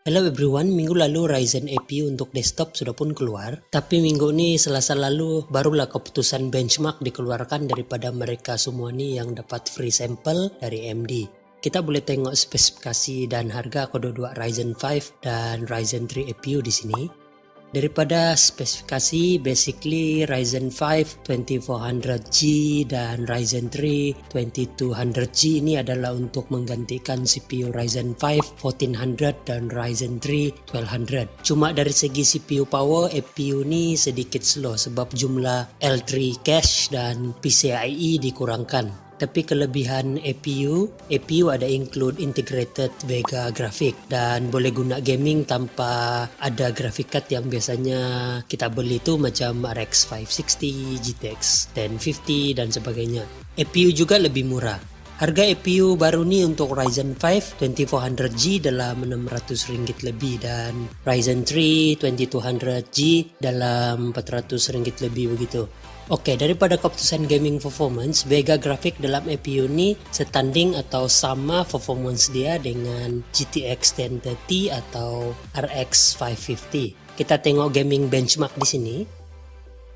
Hello everyone, minggu lalu Ryzen APU untuk desktop sudah pun keluar. Tapi minggu ini Selasa lalu barulah keputusan benchmark dikeluarkan daripada mereka semua ni yang dapat free sample dari AMD. Kita boleh tengok spesifikasi dan harga kedua-dua Ryzen 5 dan Ryzen 3 APU di sini. Daripada spesifikasi, basically Ryzen 5 2400G dan Ryzen 3 2200G ini adalah untuk menggantikan CPU Ryzen 5 1400 dan Ryzen 3 1200. Cuma dari segi CPU power, APU ni sedikit slow sebab jumlah L3 cache dan PCIe dikurangkan. Tapi kelebihan APU ada include integrated Vega grafik dan boleh guna gaming tanpa ada grafik card yang biasanya kita beli tu macam RX 560, GTX 1050 dan sebagainya. APU juga lebih murah. Harga APU baru ni untuk Ryzen 5 2400G dalam RM600 lebih dan Ryzen 3 2200G dalam RM400 lebih begitu. Okey, daripada keputusan gaming performance, Vega grafik dalam APU ni setanding atau sama performance dia dengan GTX 1030 atau RX 550. Kita tengok gaming benchmark di sini.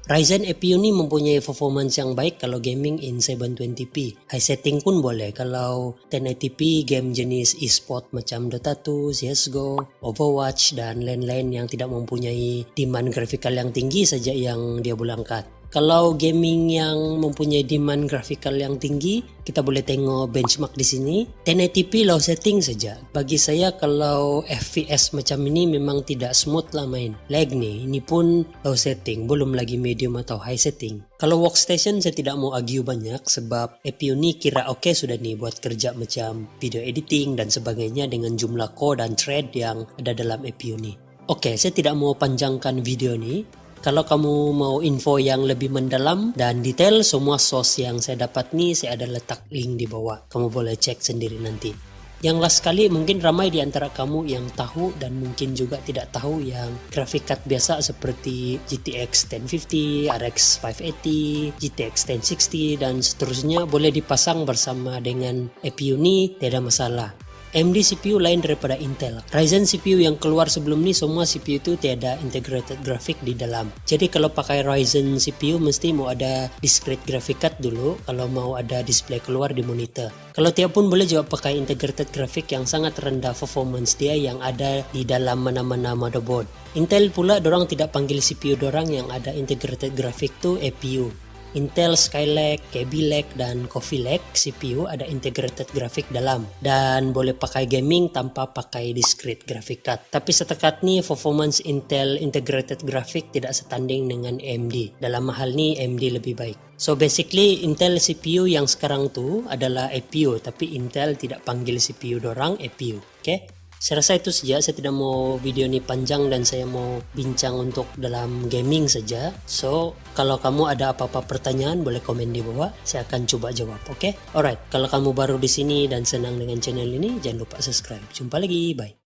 Ryzen APU ni mempunyai performance yang baik kalau gaming in 720p. High setting pun boleh kalau 1080p game jenis e-sport macam Dota 2, CSGO, Overwatch dan lain-lain yang tidak mempunyai demand grafikal yang tinggi saja yang dia boleh angkat. Kalau gaming yang mempunyai demand grafikal yang tinggi, kita boleh tengok benchmark di sini. 1080p low setting saja. Bagi saya kalau FPS macam ini memang tidak smooth lah main. Lag ni, ini pun low setting, belum lagi medium atau high setting. Kalau workstation saya tidak mau argue banyak sebab APU ni kira okey sudah ni buat kerja macam video editing dan sebagainya dengan jumlah core dan thread yang ada dalam APU ni. Okey, saya tidak mau panjangkan video ni. Kalau kamu mau info yang lebih mendalam dan detail, semua source yang saya dapat ni saya ada letak link di bawah. Kamu boleh cek sendiri nanti. Yang last kali mungkin ramai di antara kamu yang tahu dan mungkin juga tidak tahu yang graphic card biasa seperti GTX 1050, RX 580, GTX 1060 dan seterusnya boleh dipasang bersama dengan APU ni, tidak masalah. AMD CPU lain daripada Intel. Ryzen CPU yang keluar sebelum ni semua CPU itu tiada integrated graphic di dalam. Jadi kalau pakai Ryzen CPU mesti mau ada discrete graphic card dulu kalau mau ada display keluar di monitor. Kalau tiap pun boleh juga pakai integrated graphic yang sangat rendah performance dia yang ada di dalam mana-mana motherboard. Intel pula dorang tidak panggil CPU dorang yang ada integrated graphic tu APU. Intel Skylake, Kaby Lake dan Coffee Lake CPU ada integrated graphic dalam dan boleh pakai gaming tanpa pakai discrete graphic card. Tapi setakat ni performance Intel integrated graphic tidak setanding dengan AMD. Dalam hal ni AMD lebih baik. So basically Intel CPU yang sekarang tu adalah APU tapi Intel tidak panggil CPU dorang APU. Okay? Saya rasa itu saja, saya tidak mau video ni panjang dan saya mau bincang untuk dalam gaming saja. So, kalau kamu ada apa-apa pertanyaan boleh komen di bawah, saya akan coba jawab, okay? Alright, kalau kamu baru di sini dan senang dengan channel ini, jangan lupa subscribe. Jumpa lagi, bye.